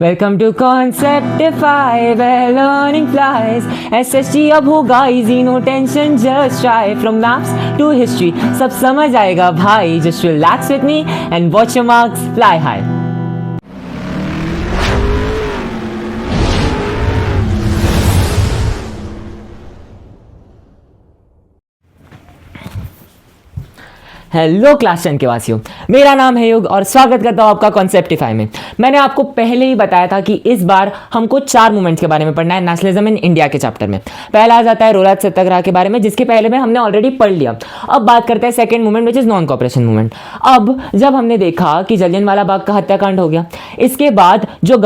Welcome to Conceptify, where learning flies. SST अब होगा easy, no tension, just try. From maps to history, सब समझ आएगा भाई. Just relax with me and watch your marks fly high. Hello class 10 के वासियों, मेरा नाम है युग और स्वागत करता हूँ आपका कॉन्सेप्टिफाई में। मैंने आपको पहले ही बताया था कि इस बार हमको 4 मूवमेंट्स के बारे में पढ़ना है नेशनलिज्म इन इंडिया के चैप्टर में। पहला आ जाता है रोलात सत्याग्रह के बारे में, जिसके पहले में हमने ऑलरेडी पढ़ लिया। अब बात करते हैं second movement which is non cooperation movement. अब जब हमने देखा कि जलियांवाला बाग का हत्याकांड हो गया, इसके बाद जो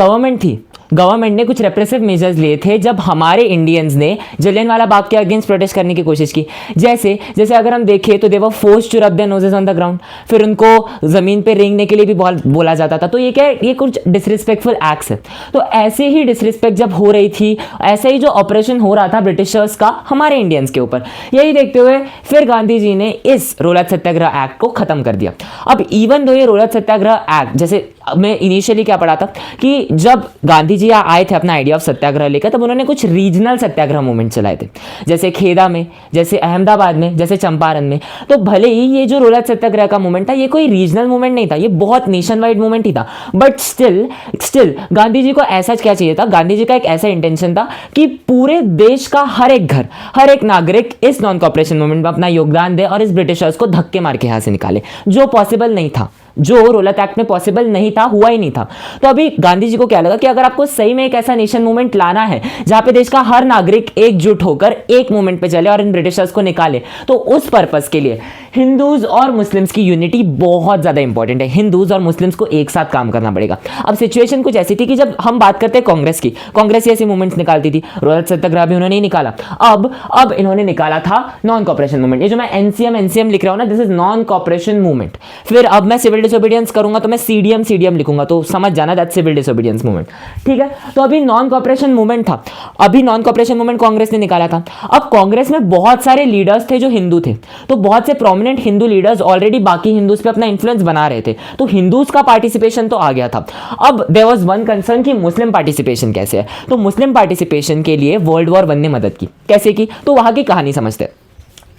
गवर्नमेंट ने कुछ रेप्रेसिव मेजर्स लिए थे जब हमारे इंडियंस ने जलियांवाला बाग के अगेंस्ट प्रोटेस्ट करने की कोशिश की। जैसे अगर हम देखें तो they were forced to rub their noses on the ground, फिर उनको जमीन पे रेंगने के लिए भी बोला जाता था। तो ये क्या है, ये कुछ डिसरिस्पेक्टफुल एक्ट्स है। तो ऐसे ही डिसरिस्पेक्ट जब हो रही थी, ऐसे ही जो ऑपरेशन हो रहा था ब्रिटिशर्स का हमारे इंडियंस के ऊपर, यही देखते हुए फिर गांधी जी ने इस रोलात सत्याग्रह एक्ट को खत्म कर दिया। अब इवन दो ये रोलात सत्याग्रह एक्ट, जैसे मैं इनिशियली क्या पढ़ा था कि जब गांधी जी आए थे अपना आइडिया ऑफ सत्याग्रह लेकर, तब उन्होंने कुछ रीजनल सत्याग्रह मूवमेंट चलाए थे, जैसे खेदा में, जैसे अहमदाबाद में, जैसे चंपारण में। तो भले ही ये जो रोलात सत्याग्रह का मूवमेंट था ये कोई रीजनल मूवमेंट नहीं था, ये बहुत नेशन वाइड मूवमेंट ही था। बट स्टिल गांधी जी को ऐसा क्या चाहिए था, गांधी जी का एक ऐसा इंटेंशन था कि पूरे देश का हर एक घर, हर एक नागरिक इस नॉन कॉपरेशन मूवमेंट में अपना योगदान दे और इस ब्रिटिशर्स को धक्के मार के यहाँ से निकाले, जो पॉसिबल नहीं था, जो रोलात एक्ट में पॉसिबल नहीं था, हुआ ही नहीं था। तो अभी गांधी जी को क्या लगा कि अगर आपको सही में एक ऐसा नेशन मूवमेंट लाना है जहां पे देश का हर नागरिक एकजुट होकर एक मूवमेंट पे चले और इन ब्रिटिशर्स को निकाले, तो उस पर्पस के लिए हिंदूज और मुस्लिम्स की यूनिटी बहुत ज्यादा इंपॉर्टेंट है। हिंदूज और मुस्लिम्स को एक साथ काम करना पड़ेगा। अब सिचुएशन कुछ ऐसी थी कि जब हम बात करते हैं कांग्रेस की, कांग्रेस ऐसी मूवमेंट्स निकालती थी, रोलात सत्याग्रह भी उन्होंने ही निकाला। अब इन्होंने निकाला था नॉन कॉपरेशन मूवमेंट। ये जो मैं एनसीएम लिख रहा हूं ना, this is non cooperation movement. फिर अब मैं सिविल डिसोबीडियंस करूंगा तो मैं सीडीएम लिखूंगा, तो समझ जाना दैट सिविल डिसोबीडियंस मूवमेंट। ठीक है, तो अभी नॉन कॉपरेशन मूवमेंट था, अभी नॉन कॉपरेशन मूवमेंट कांग्रेस ने निकाला था। अब कांग्रेस में बहुत सारे लीडर्स थे जो हिंदू थे, तो बहुत से प्रोमिनेंट हिंदू लीडर्स ऑलरेडी बाकी हिंदूज पे अपना इन्फ्लुएंस बना रहे थे, तो हिंदूज का पार्टिसिपेशन तो आ गया था। अब देयर वाज वन कंसर्न कि मुस्लिम पार्टिसिपेशन कैसे है। तो मुस्लिम पार्टिसिपेशन के लिए वर्ल्ड वॉर 1 ने मदद की। कैसे की, तो वहां की कहानी समझते हैं।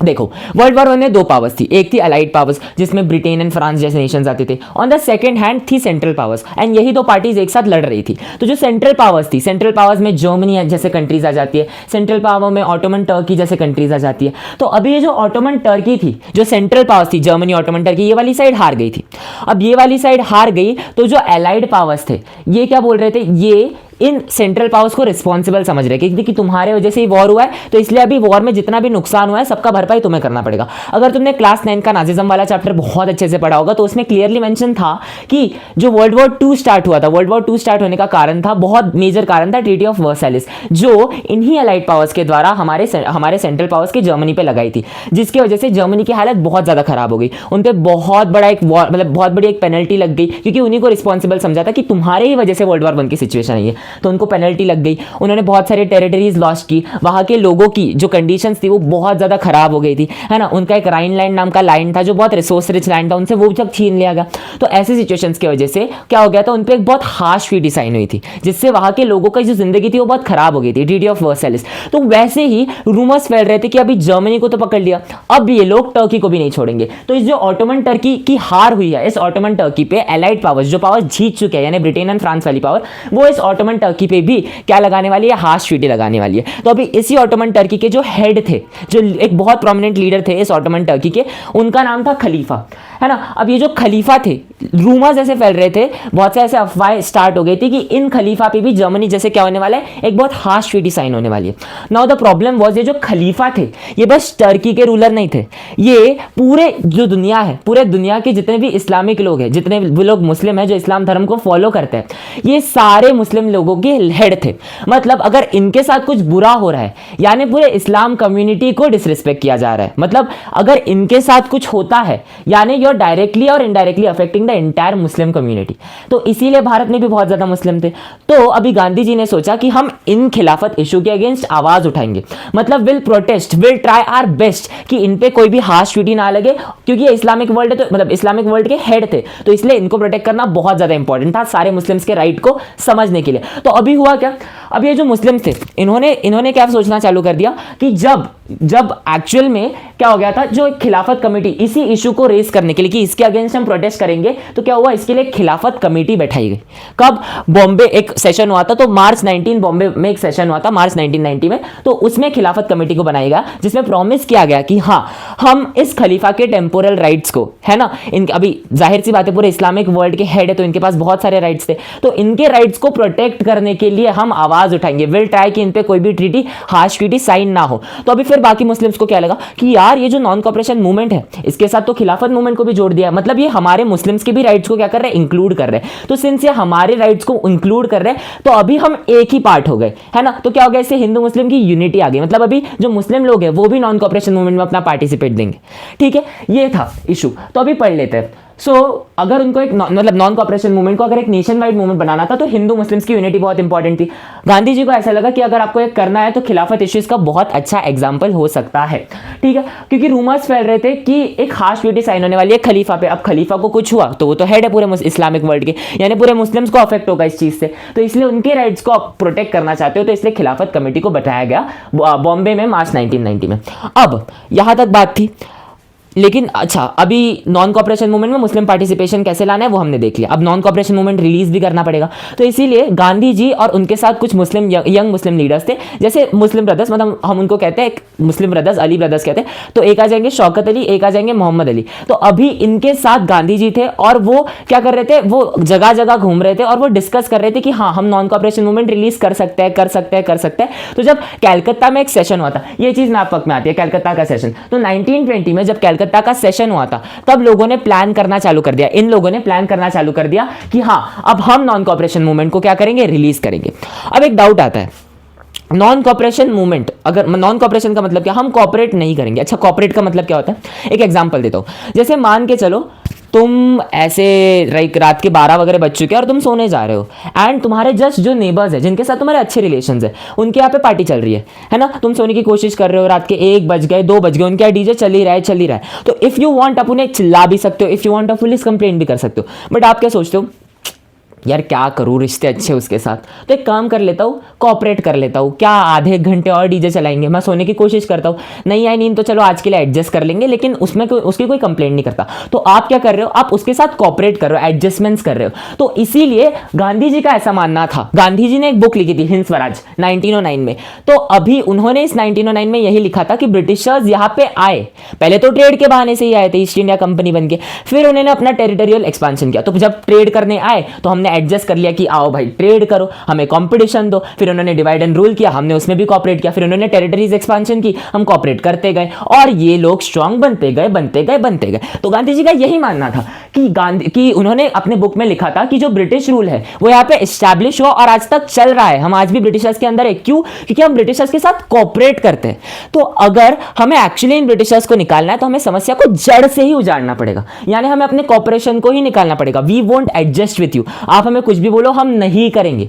देखो, वर्ल्ड वॉर 1 में 2 पावर्स थी। एक थी अलाइड पावर्स, जिसमें ब्रिटेन एंड फ्रांस जैसे नेशंस आते थे। ऑन द सेकंड हैंड थी सेंट्रल पावर्स, एंड यही 2 पार्टीज एक साथ लड़ रही थी। तो जो सेंट्रल पावर्स थी, सेंट्रल पावर्स में जर्मनी जैसे कंट्रीज आ जाती है, सेंट्रल पावर में ऑटोमन टर्की जैसे कंट्रीज आ जाती है। तो अभी ये जो ऑटोमन टर्की थी, जो सेंट्रल पावर्स थी, जर्मनी, ऑटोमन टर्की, ये वाली साइड हार गई थी। अब ये वाली साइड हार गई, तो जो अलाइड पावर्स थे ये क्या बोल रहे थे, ये इन सेंट्रल पावर्स को रिस्पॉन्सिबल समझ रहे कि तुम्हारे वजह से ही वॉर हुआ है, तो इसलिए अभी वॉर में जितना भी नुकसान हुआ है सबका भरपाई तुम्हें करना पड़ेगा। अगर तुमने क्लास 9 का नाजिज्म वाला चैप्टर बहुत अच्छे से पढ़ा होगा तो उसमें क्लियरली मेंशन था कि जो वर्ल्ड वॉर 2 स्टार्ट हुआ था, वर्ल्ड वॉर 2 स्टार्ट होने का कारण था, बहुत मेजर कारण था, ट्रीटी ऑफ वर्साइलिस, जो इन्हीं अलाइड पावर्स के द्वारा हमारे सेंट्रल पावर्स की जर्मनी पे लगाई थी, जिसकी वजह से जर्मनी की हालत बहुत ज्यादा खराब हो गई। उन पर बहुत बड़ा एक वॉर, मतलब बहुत बड़ी एक पेनल्टी लग गई, क्योंकि उन्हीं को रिस्पॉन्सिबल समझा था कि तुम्हारे ही वजह से वर्ल्ड वॉर 1 की सिचुएशन आई है, तो उनको पेनल्टी लग गई। उन्होंने बहुत सारे टेरिटरीज लॉस्ट की, वहां के लोगों की जो कंडीशंस थी वो बहुत ज्यादा खराब हो गई थी, है ना। उनका एक राइनलैंड नाम का लैंड था जो बहुत रिसोर्स रिच लैंड था, उनसे वो जब छीन लिया गया। तो ऐसे सिचुएशंस की वजह से क्या हो गया था, उन पे एक बहुत हार्श ट्रीटी साइन हुई थी, जिससे वहां के लोगों की जो जिंदगी थी वो बहुत खराब हो गई थी, ट्रीटी ऑफ वर्साइलिस। तो वैसे ही रूमर्स फैल रहे थे कि अभी जर्मनी को तो पकड़ लिया, अब ये लोग टर्की को भी नहीं छोड़ेंगे। तो इस जो ऑटोमन टर्की की हार हुई है, इस ऑटोमन टर्की पे अलाइड पावर्स, जो पावर्स जीत चुके हैं, यानी ब्रिटेन एंड फ्रांस वाली पावर, वो इस ऑटोमन टर्की पे भी क्या लगाने वाली है, हार्श ट्रीटी लगाने वाली है। तो अभी इसी ऑटोमन टर्की के जो हेड थे, जो एक बहुत प्रोमिनेंट लीडर थे इस ऑटोमन टर्की के, उनका नाम था खलीफा, है ना। अब ये जो खलीफा थे, रूमर्स ऐसे फैल रहे थे, बहुत से ऐसे अफवाहें स्टार्ट हो गई थी कि इन खलीफा पे भी जर्मनी जैसे क्या होने वाला है, एक बहुत हार्श ट्रीटी साइन होने वाली है। नाउ द प्रॉब्लम वाज, ये जो खलीफा थे ये बस टर्की के रूलर नहीं थे, ये पूरे जो दुनिया है, पूरे दुनिया के जितने भी इस्लामिक लोग हैं, जितने भी लोग मुस्लिम हैं जो इस्लाम धर्म को फॉलो करते हैं, ये सारे मुस्लिम लोगों के हेड थे। मतलब अगर इनके साथ कुछ बुरा हो रहा है, यानी पूरे इस्लाम कम्युनिटी को डिसरिस्पेक्ट किया जा रहा है, मतलब अगर इनके साथ कुछ होता है, यानी यू आर डायरेक्टली और indirectly affecting the entire Muslim community. तो इसीलिए भारत में भी बहुत ज़्यादा मुस्लिम थे। तो अभी गांधी जी ने सोचा कि हम इन खिलाफत इशू के अगेंस्ट आवाज़ उठाएंगे, मतलब will protest, will try are best कि इन पे कोई भी हार्श ड्यूटी ना लगे, क्योंकि ये इस्लामिक वर्ल्ड है, तो मतलब इस्लामिक वर्ल्ड के हेड थे, तो इसलिए इनको प्रोटेक्ट करना बहुत ज़्यादा इंपॉर्टेंट था सारे मुस्लिम्स के राइट को समझने के लिए। तो अभी हुआ क्या, अब ये जो मुस्लिम थे इन्होंने क्या सोचना चालू कर दिया कि जब एक्चुअल में क्या हो गया था, जो खिलाफत कमेटी इसी इशू को रेस करने के लिए कि इसके अगेंस्ट हम प्रोटेस्ट करेंगे, तो क्या हुआ, इसके लिए खिलाफत कमेटी बैठाई गई। कब, बॉम्बे एक सेशन हुआ था, तो मार्च 19 बॉम्बे में एक सेशन हुआ था मार्च 1990 में, तो उसमें खिलाफत कमेटी को बनाया गया, जिसमें प्रॉमिस किया गया कि हाँ हम इस खलीफा के टेम्पोरल राइट्स को, है ना, इन अभी जाहिर सी बात है पूरे इस्लामिक वर्ल्ड के हेड है तो इनके पास बहुत सारे राइट्स थे, तो इनके राइट्स को प्रोटेक्ट करने के लिए हम आवाज उठाएंगे, विल ट्राई कि इन पे कोई भी ट्रीटी, हार्श ट्रीटी साइन ना हो। तो अभी फिर बाकी मुस्लिम्स को क्या लगा कि यार ये जो नॉन कॉपरेशन मूवमेंट है इसके साथ तो खिलाफत मूवमेंट को भी जोड़ दिया, मतलब ये हमारे मुस्लिम्स के भी राइट्स को क्या कर रहे हैं, इंक्लूड कर रहे हैं। तो सिंस ये हमारे राइट्स को इंक्लूड कर रहे हैं तो अभी हम एक ही पार्ट हो गए, है ना। तो क्या हो गया, इससे हिंदू मुस्लिम की यूनिटी आ गई, मतलब अभी जो मुस्लिम लोग हैं वो भी नॉन कॉपरेशन मूवमेंट में अपना पार्टिसिपेट देंगे। ठीक है, ये था इशू। तो अभी पढ़ लेते हैं। अगर उनको एक मतलब नॉन कॉपरेशन मूवमेंट को अगर एक नेशन वाइड मूवमेंट बनाना था तो हिंदू मुस्लिम्स की यूनिटी बहुत इंपॉर्टेंट थी। गांधी जी को ऐसा लगा कि अगर आपको एक करना है तो खिलाफत इश्यूज का बहुत अच्छा एग्जांपल हो सकता है। ठीक है, क्योंकि रूमर्स फैल रहे थे कि एक हार्श ट्रीटी साइन होने वाली है खलीफा पे। अब खलीफा को कुछ हुआ तो वो तो हेड है पूरे इस्लामिक वर्ल्ड के, यानी पूरे मुस्लिम्स को अफेक्ट होगा इस चीज से, तो इसलिए उनके राइट्स को आप प्रोटेक्ट करना चाहते हो, तो इसलिए खिलाफत कमेटी को बैठाया गया बॉम्बे में मार्च 1990 में। अब यहां तक बात थी, लेकिन अच्छा अभी नॉन कॉपरेशन मूवमेंट में मुस्लिम पार्टिसिपेशन कैसे लाना है वो हमने देख लिया। अब नॉन कॉपरेशन मूवमेंट रिलीज भी करना पड़ेगा, तो इसीलिए गांधी जी और उनके साथ कुछ मुस्लिम यंग मुस्लिम लीडर्स थे, जैसे मुस्लिम ब्रदर्स, मतलब हम उनको कहते हैं मुस्लिम ब्रदर्स, अली ब्रदर्स कहते हैं। तो एक आ जाएंगे शौकत अली, एक आ जाएंगे मोहम्मद अली। तो अभी इनके साथ गांधी जी थे और वो क्या कर रहे थे, वो जगह जगह घूम रहे थे और वो डिस्कस कर रहे थे कि हाँ हम नॉन कॉपरेशन मूवमेंट रिलीज कर सकते हैं, कर सकते हैं, कर सकते हैं। तो जब कलकत्ता में एक सेशन हुआ था, ये चीज नापक में आती है, कलकत्ता का सेशन, तो 1920 में जब कलकत्ता का सेशन हुआ था तब लोगों ने प्लान करना चालू कर दिया, इन लोगों ने प्लान करना चालू कर दिया कि हाँ अब हम नॉन कॉपरेशन मूवमेंट को क्या करेंगे, रिलीज करेंगे। अब एक डाउट आता है, नॉन कॉपरेशन मूवमेंट, अगर नॉन कॉपरेशन का मतलब क्या, हम कॉपरेट नहीं करेंगे। अच्छा कॉपरेट का मतलब क्या होता है, एक एग्जांपल देता हूं। जैसे मान के चलो तुम ऐसे रात के 12 वगैरह बज चुके हैं और तुम सोने जा रहे हो, एंड तुम्हारे जस्ट जो नेबर्स है जिनके साथ तुम्हारे अच्छे रिलेशंस है उनके यहाँ पे पार्टी चल रही है ना, तुम सोने की कोशिश कर रहे हो, रात के 1 बज गए 2 बज गए, उनके यहाँ डीजे चल ही रहा है। तो इफ यू वांट आप उन्हें चिल्ला भी सकते हो, इफ यू वांट आप पुलिस कंप्लेंट भी कर सकते हो, बट आप क्या सोचते हो, यार क्या करूँ, रिश्ते अच्छे उसके साथ, तो एक काम कर लेता हूँ, कॉपरेट कर लेता हूँ, क्या आधे एक घंटे और डीजे चलाएंगे, मैं सोने की कोशिश करता हूँ, नहीं आई नींद तो चलो आज के लिए एडजस्ट कर लेंगे, लेकिन उसमें उसकी कोई कंप्लेंट नहीं करता। तो आप क्या कर रहे हो, आप उसके साथ कॉपरेट कर रहे हो, एडजस्टमेंट्स कर रहे हो। तो इसीलिए गांधी जी का ऐसा मानना था, गांधी जी ने एक बुक लिखी थी हिंद स्वराज 1909 में, तो अभी उन्होंने इस 1909 में यही लिखा था कि ब्रिटिशर्स यहाँ पे आए, पहले तो ट्रेड के बहाने से ही आए थे, ईस्ट इंडिया कंपनी बन के, फिर उन्होंने अपना टेरिटोरियल एक्सपांशन किया। तो जब ट्रेड करने आए तो हमने एडजस्ट कर लिया कि आओ भाई ट्रेड करो, हमें कंपटीशन दो, फिर उन्होंने डिवाइड एंड रूल किया, हमने उसमें भी कॉपरेट किया, फिर उन्होंने टेरिटरीज एक्सपांशन की, हम कॉपरेट करते गए और ये लोग स्ट्रांग बनते गए। तो गांधी जी का यही मानना था कि उन्होंने अपने बुक में लिखा था कि जो ब्रिटिश रूल है वो यहाँ पे एस्टैब्लिश हुआ और आज तक चल रहा है, हम आज भी ब्रिटिशर्स के अंदर है। क्यों? क्योंकि हम ब्रिटिशर्स के साथ कॉपरेट करते हैं। तो अगर हमें एक्चुअली इन ब्रिटिशर्स को निकालना है तो हमें समस्या को जड़ से ही उजाड़ना पड़ेगा, यानी हमें अपने कॉपरेशन को ही निकालना पड़ेगा। We won't adjust with you, आप हमें कुछ भी बोलो हम नहीं करेंगे,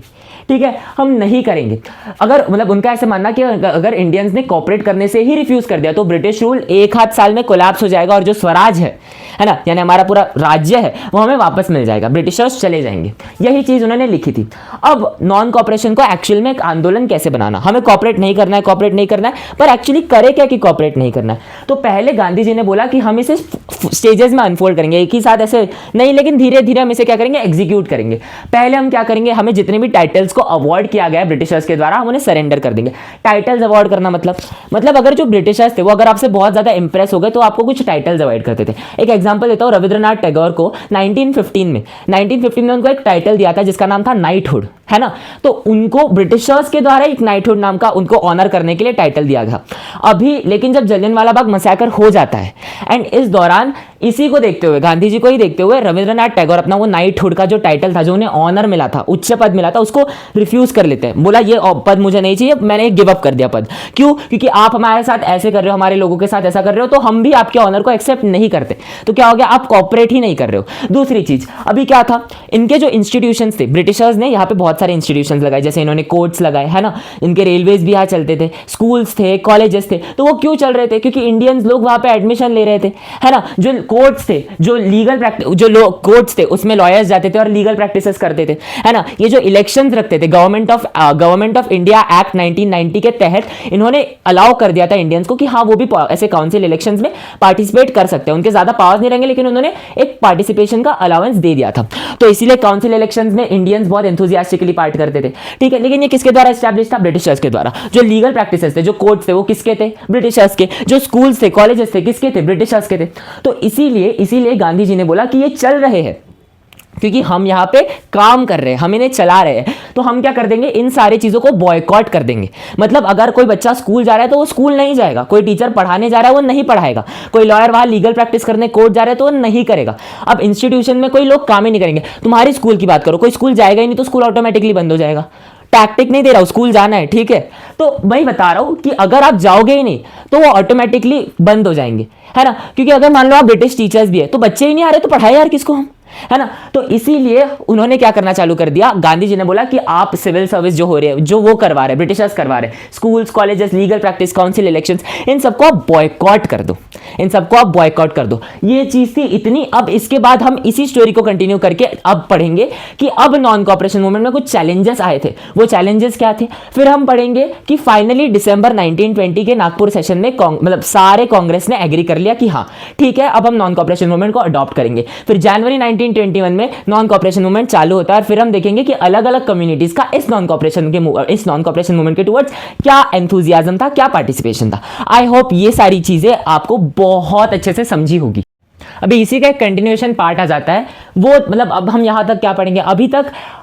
ठीक है, हम नहीं करेंगे। अगर मतलब उनका ऐसा मानना कि अगर इंडियंस ने कॉपरेट करने से ही रिफ्यूज कर दिया तो ब्रिटिश रूल एक आध साल में कोलैप्स हो जाएगा और जो स्वराज है ना, यानी हमारा पूरा राज्य है वो हमें वापस मिल जाएगा, ब्रिटिशर्स चले जाएंगे। यही चीज उन्होंने लिखी थी। अब नॉन कॉपरेशन को एक्चुअल में एक आंदोलन कैसे बनाना, हमें कॉपरेट नहीं करना है, पर एक्चुअली करे क्या कि कॉपरेट नहीं करना है। तो पहले गांधी जी ने बोला कि हम इसे स्टेजेस में अनफोल्ड करेंगे, एक ही साथ ऐसे नहीं, लेकिन धीरे धीरे हम इसे क्या करेंगे, एग्जीक्यूट करेंगे। पहले हम क्या करेंगे, हमें जितने भी टाइटल्स को अवॉर्ड किया गया है ब्रिटिशर्स के द्वारा हम उन्हें सरेंडर कर देंगे। टाइटल्स अवॉर्ड करना मतलब अगर जो ब्रिटिशर्स थे वो अगर आपसे बहुत ज्यादा इंप्रेस हो गए तो आपको कुछ टाइटल्स अवॉइड करते थे। एक एग्जांपल देता हूं, रविंद्रनाथ टैगोर को 1915 में उनको एक टाइटल दिया था जिसका नाम था नाइटहुड, है ना। तो उनको ब्रिटिशर्स के द्वारा एक नाइटहुड नाम का उनको ऑनर करने के लिए टाइटल दिया गया। अभी लेकिन जब जलियांवाला बाग मैसेकर हो जाता है एंड इस दौरान इसी को देखते हुए, गांधी जी को ही देखते हुए, रविंद्रनाथ टैगोर अपना वो नाइटहुड का जो टाइटल था, जो उन्हें ऑनर मिला था, उच्च पद मिला था, उसको रिफ्यूज़ कर लेते हैं, बोला ये पद मुझे नहीं चाहिए, मैंने गिव अप कर दिया पद। क्यों? क्योंकि आप हमारे साथ ऐसे कर रहे हो, हमारे लोगों के साथ ऐसा कर रहे हो, तो हम भी आपके ऑनर को एक्सेप्ट नहीं करते। तो क्या हो गया, आप कॉपरेट ही नहीं कर रहे हो। दूसरी चीज, अभी क्या था, इनके जो इंस्टीट्यूशंस थे, ब्रिटिशर्स ने यहाँ पे बहुत सारे इंस्टीट्यूशंस लगाए, जैसे इन्होंने कोर्ट्स लगाए, है ना, इनके रेलवेज भी यहाँ चलते थे, स्कूल्स थे, कॉलेजेस थे। तो वो क्यों चल रहे थे? क्योंकि इंडियंस लोग वहाँ पे एडमिशन ले रहे थे, है ना। जो कोर्ट्स थे, जो लीगल प्रैक्टिस, जो लोग कोर्ट्स थे उसमें लॉयर्स जाते थे और लीगल प्रैक्टिसेस करते थे, है ना। ये जो इलेक्शंस रखते थे, गवर्नमेंट ऑफ इंडिया एक्ट 1990 के तहत इन्होंने अलाउ कर दिया था इंडियंस को कि हाँ वो भी ऐसे काउंसिल इलेक्शंस में पार्टिसिपेट कर सकते हैं। उनके ज्यादा पावर्स नहीं रहेंगे, लेकिन उन्होंने एक पार्टिसिपेशन का अलाउंस दे दिया था। तो इसीलिए काउंसिल इलेक्शंस में इंडियंस बहुत एंथुसियास्टिकली पार्ट करते थे, ठीक है। लेकिन ये किसके द्वारा एस्टैब्लिश था? ब्रिटिशर्स के द्वारा। जो लीगल प्रैक्टिसेस थे, जो कोर्ट्स थे, वो किसके थे? ब्रिटिशर्स के। जो स्कूल्स थे, कॉलेजेस थे, किसके थे? ब्रिटिशर्स के थे। तो इसीलिए गांधी जी ने बोला कि ये चल रहे हैं क्योंकि हम यहाँ पे काम कर रहे हैं, हम इन्हें चला रहे हैं, तो हम क्या कर देंगे, इन सारी चीज़ों को बॉयकॉट कर देंगे। मतलब अगर कोई बच्चा स्कूल जा रहा है तो वो स्कूल नहीं जाएगा, कोई टीचर पढ़ाने जा रहा है वो नहीं पढ़ाएगा, कोई लॉयर वहाँ लीगल प्रैक्टिस करने कोर्ट जा रहा है तो वो नहीं करेगा। अब इंस्टीट्यूशन में कोई लोग काम ही नहीं करेंगे। तुम्हारी स्कूल की बात करो, कोई स्कूल जाएगा ही नहीं तो स्कूल ऑटोमेटिकली बंद हो जाएगा। टैक्टिक नहीं दे रहा हूं, स्कूल जाना है, ठीक है। तो मैं बता रहा हूं कि अगर आप जाओगे ही नहीं तो वो ऑटोमेटिकली बंद हो जाएंगे, है ना। क्योंकि अगर मान लो आप ब्रिटिश टीचर्स भी है तो बच्चे ही नहीं आ रहे तो पढ़ाए यार किसको हम, है ना। तो इसीलिए उन्होंने क्या करना चालू कर दिया, गांधी जी ने बोला कि आप सिविल सर्विस जो हो रही है, जो वो करवा रहे, ब्रिटिशर्स करवा रहे, schools, colleges, legal practice, council elections, इन सबको आप बॉयकॉट कर दो, इन सबको आप बॉयकॉट कर दो। ये चीज थी इतनी। अब इसके बाद हम इसी स्टोरी को कंटिन्यू करके अब पढ़ेंगे कि अब नॉन कॉपरेशन मूवमेंट में कुछ चैलेंजेस आए थे, वो चैलेंजेस क्या थे। फिर हम पढ़ेंगे कि फाइनली दिसंबर 1920 के नागपुर सेशन में मतलब सारे कांग्रेस ने एग्री कर लिया कि हाँ ठीक है, अब हम नॉन कॉपरेशन मूवमेंट को अडॉप्ट करेंगे। फिर जनवरी 1921 में नॉन कॉपरेशन मूवमेंट चालू होता है और फिर हम देखेंगे कि अलग अलग कम्युनिटीज का इस नॉन कॉपरेशन मूवमेंट के टुवर्ड्स क्या एंथुजियाज्म था, क्या पार्टिसिपेशन था। आई होप ये सारी चीजें आपको बहुत अच्छे से समझी होगी। अभी इसी का एक कंटिन्यूएशन पार्ट आ जाता है, वो मतलब अब हम यहाँ तक क्या पढ़ेंगे,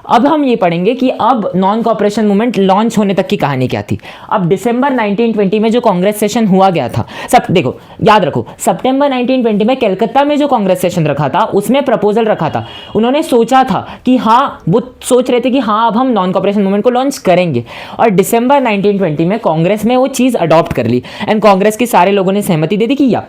अब हम ये पढ़ेंगे कि अब नॉन कॉपरेशन मूवमेंट लॉन्च होने तक की कहानी क्या थी। अब दिसंबर 1920 में जो कांग्रेस सेशन हुआ गया था, सब देखो याद रखो, सितंबर 1920 में कलकत्ता में जो कांग्रेस सेशन रखा था उसमें प्रपोजल रखा था, उन्होंने सोचा था कि हाँ, वो सोच रहे थे कि हाँ अब हम नॉन कॉपरेशन मूवमेंट को लॉन्च करेंगे, और दिसंबर 1920 में कांग्रेस में वो चीज़ अडॉप्ट कर ली एंड कांग्रेस के सारे लोगों ने सहमति दे दी कि या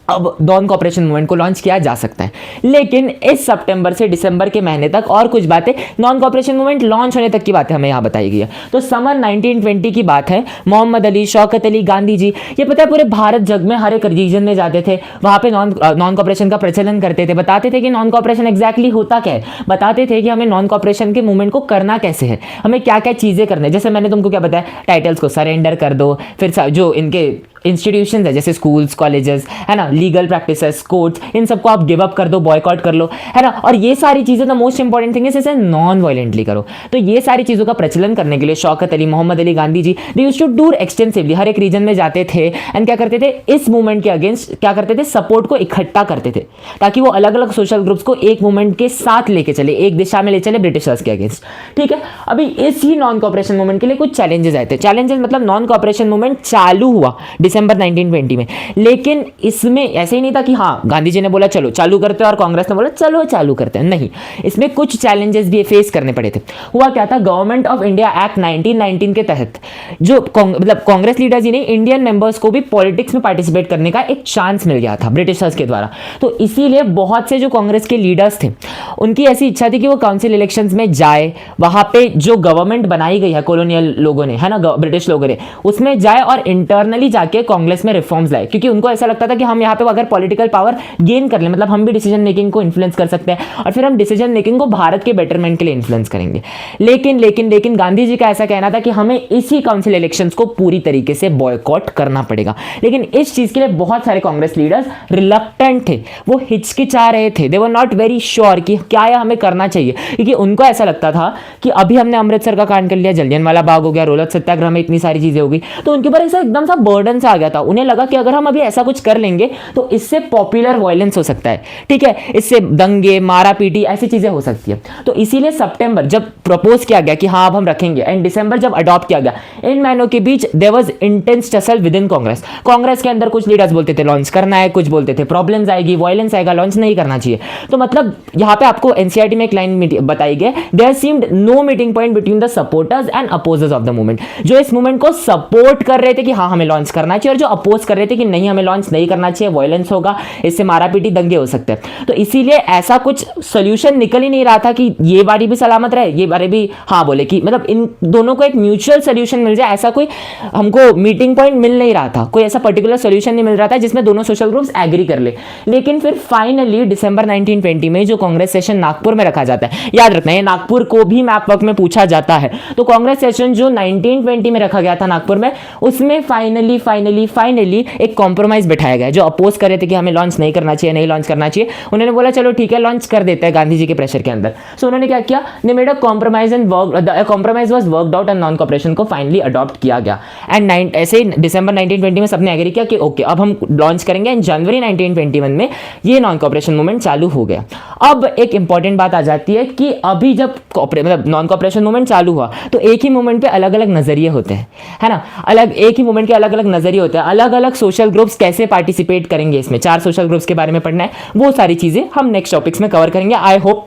अब नॉन कॉपरेशन मूवमेंट को लॉन्च किया जा सकता है। लेकिन इस सितंबर से दिसंबर के महीने तक और कुछ बातें, नॉन कॉपरेशन मूवमेंट लॉन्च होने तक की बातें हमें यहाँ बताई गई है। तो समर 1920 की बात है, मोहम्मद अली, शौकत अली, गांधी जी, ये पता है पूरे भारत जग में हर एक रीजन में जाते थे, वहाँ पे नॉन कॉपरेशन का प्रचलन करते थे, बताते थे कि नॉन कॉपरेशन एग्जैक्टली होता क्या है, बताते थे कि हमें नॉन कॉपरेशन के मूवमेंट को करना कैसे है, हमें क्या क्या चीज़ें करना है। जैसे मैंने तुमको क्या बताया, टाइटल्स को सरेंडर कर दो, फिर जो इनके इंस्टीट्यूशंस है जैसे स्कूल्स, कॉलेजेस, है ना, लीगल प्रैक्टिसेस, कोर्ट्स, इन सबको आप गिव अप कर दो, बॉयकॉट कर लो, है ना। और ये सारी चीज़ें द मोस्ट इंपॉर्टेंट थिंग है, इसे नॉन वायलेंटली करो। तो ये सारी चीज़ों का प्रचलन करने के लिए Shaukat Ali, Mohammad Ali, Gandhi ji, they used to do extensively, हर एक रीजन में जाते थे एंड क्या करते थे, इस मूवमेंट के अगेंस्ट क्या करते थे, सपोर्ट को इकट्ठा करते थे ताकि वो अलग अलग सोशल ग्रुप्स को एक मूवमेंट के साथ लेके चले, एक दिशा में ले चले ब्रिटिशर्स के अगेंस्ट, ठीक है। अभी इस ही नॉन कॉपरेशन मूवमेंट के लिए कुछ चैलेंजेस आए थे। चैलेंजेस मतलब नॉन कॉपरेशन मूवमेंट चालू हुआ दिसंबर 1920 में, लेकिन इसमें ऐसे ही नहीं था कि हाँ गांधी जी ने बोला चलो चालू करते हैं और कांग्रेस ने बोला चलो चालू करते हैं, नहीं, इसमें कुछ चैलेंजेस भी फेस करने पड़े थे। हुआ क्या था, गवर्नमेंट ऑफ इंडिया एक्ट 1919 के तहत जो मतलब कांग्रेस लीडर्स ही नहीं, इंडियन मेंबर्स को भी पॉलिटिक्स में पार्टिसिपेट करने का एक चांस मिल गया था ब्रिटिशर्स के द्वारा। तो इसीलिए बहुत से जो कांग्रेस के लीडर्स थे उनकी ऐसी इच्छा थी कि वो काउंसिल इलेक्शंस में जाए, वहां पे जो गवर्नमेंट बनाई गई है कॉलोनियल लोगों ने, है ना, ब्रिटिश लोगों ने, उसमें जाए और इंटरनली जाके कांग्रेस में रिफॉर्म्स लाए, क्योंकि उनको ऐसा लगता था कि हम यहाँ पे अगर पॉलिटिकल पावर गेन कर लें, मतलब हम भी डिसीजन मेकिंग को इन्फ्लुएंस कर सकते हैं और फिर हम डिसीजन मेकिंग को भारत के बेटरमेंट के लिए इन्फ्लुएंस करेंगे। लेकिन गांधी जी का ऐसा कहना था कि हमें इसी काउंसिल इलेक्शंस को पूरी तरीके से बॉयकॉट करना पड़ेगा। लेकिन इस चीज के लिए बहुत सारे कांग्रेस लीडर्स रिलक्टेंट थे, वो हिचकिचा रहे थे, दे वर नॉट वेरी श्योर कि क्या यह हमें करना चाहिए, क्योंकि उनको ऐसा लगता था कि अभी हमने अमृतसर का कांड कर लिया, जलियांवाला बाग हो गया, रोलत सत्याग्रह में इतनी सारी चीजें हो गई, तो उनके ऊपर ऐसा एकदम सा बर्डन सा आ गया था। उन्हें लगा कि अगर हम अभी ऐसा कुछ कर लेंगे तो इससे पॉपुलर वायलेंस हो सकता है, ठीक है, इससे दंगे मारा पीटी ऐसी चीजें हो सकती है। तो इसीलिए सितंबर जब प्रपोज किया गया कि हाँ अब हम रखेंगे, एंड दिसंबर जब अडॉप्ट किया गया, इन महीनों के बीच there was intense tussle within Congress. Congress के अंदर कुछ लीडर्स बोलते थे लॉन्च करना है, कुछ बोलते थे प्रॉब्लम्स आएगी, वायलेंस आएगा, लॉन्च नहीं करना चाहिए। तो मतलब यहाँ पे आपको एनसीईआरटी में एक लाइन बताई गई, there seemed no meeting point between the supporters and opposers of the movement. जो इस मूवमेंट को सपोर्ट कर रहे थे कि हाँ हमें लॉन्च करना चाहिए, और जो अपोज कर रहे थे कि नहीं हमें लॉन्च नहीं करना चाहिए, वायलेंस होगा, इससे मारा पीटी दंगे हो सकते हैं। तो इसीलिए ऐसा कुछ सोल्यूशन निकल ही नहीं रहा था कि ये बारी भी सलामत रहे, ये बारी भी हाँ बोले, कि मतलब इन दोनों को एक म्यूचुअल सोल्यूशन मिल जाए, ऐसा कोई हमको मीटिंग पॉइंट मिल नहीं रहा था, कोई ऐसा पर्टिकुलर सोल्यूशन नहीं मिल रहा था जिसमें दोनों सोशल ग्रुप्स एग्री कर ले। लेकिन फिर फाइनली दिसंबर 1920 में जो कांग्रेस सेशन नागपुर में रखा जाता है, याद रखना है नागपुर को भी मैप वर्क में पूछा जाता है, तो कांग्रेस सेशन जो 1920 में रखा गया था नागपुर में, उसमें फाइनली एक कॉम्प्रोमाइज बिठाया गया। जो अपोज कर रहे थे कि हमें लॉन्च नहीं करना चाहिए, नहीं लॉन्च करना चाहिए, उन्होंने बोला चलो ठीक है लॉन्च कर देते हैं गांधी जी के प्रेशर के अंदर। सो उन्होंने क्या किया, they made a compromise and compromise was worked out and non cooperation को फाइनली अडॉप्ट किया गया। एंड ऐसे दिसंबर 1920 में सबने एग्री किया कि ओके अब हम लॉन्च करेंगे, एंड जनवरी 1921 में ये नॉन कॉपरेशन मूवमेंट चालू हो गया। अब एक इंपॉर्टेंट बात आ जाती है कि अभी जब मतलब नॉन कॉपरेशन मूवमेंट चालू हुआ तो एक ही मूवमेंट पे अलग अलग नजरिए होते हैं, है ना, एक ही मूवमेंट के अलग अलग नजरिए होते हैं, अलग अलग सोशल ग्रुप्स कैसे पार्टिसिपेट करेंगे, इसमें 4 सोशल ग्रुप्स के बारे में पढ़ना है, वो सारी चीजें हम नेक्स्ट टॉपिक्स में कवर करेंगे। I hope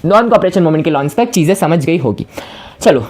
non cooperation movement के लॉन्च तक चीजें समझ गई होगी। चलो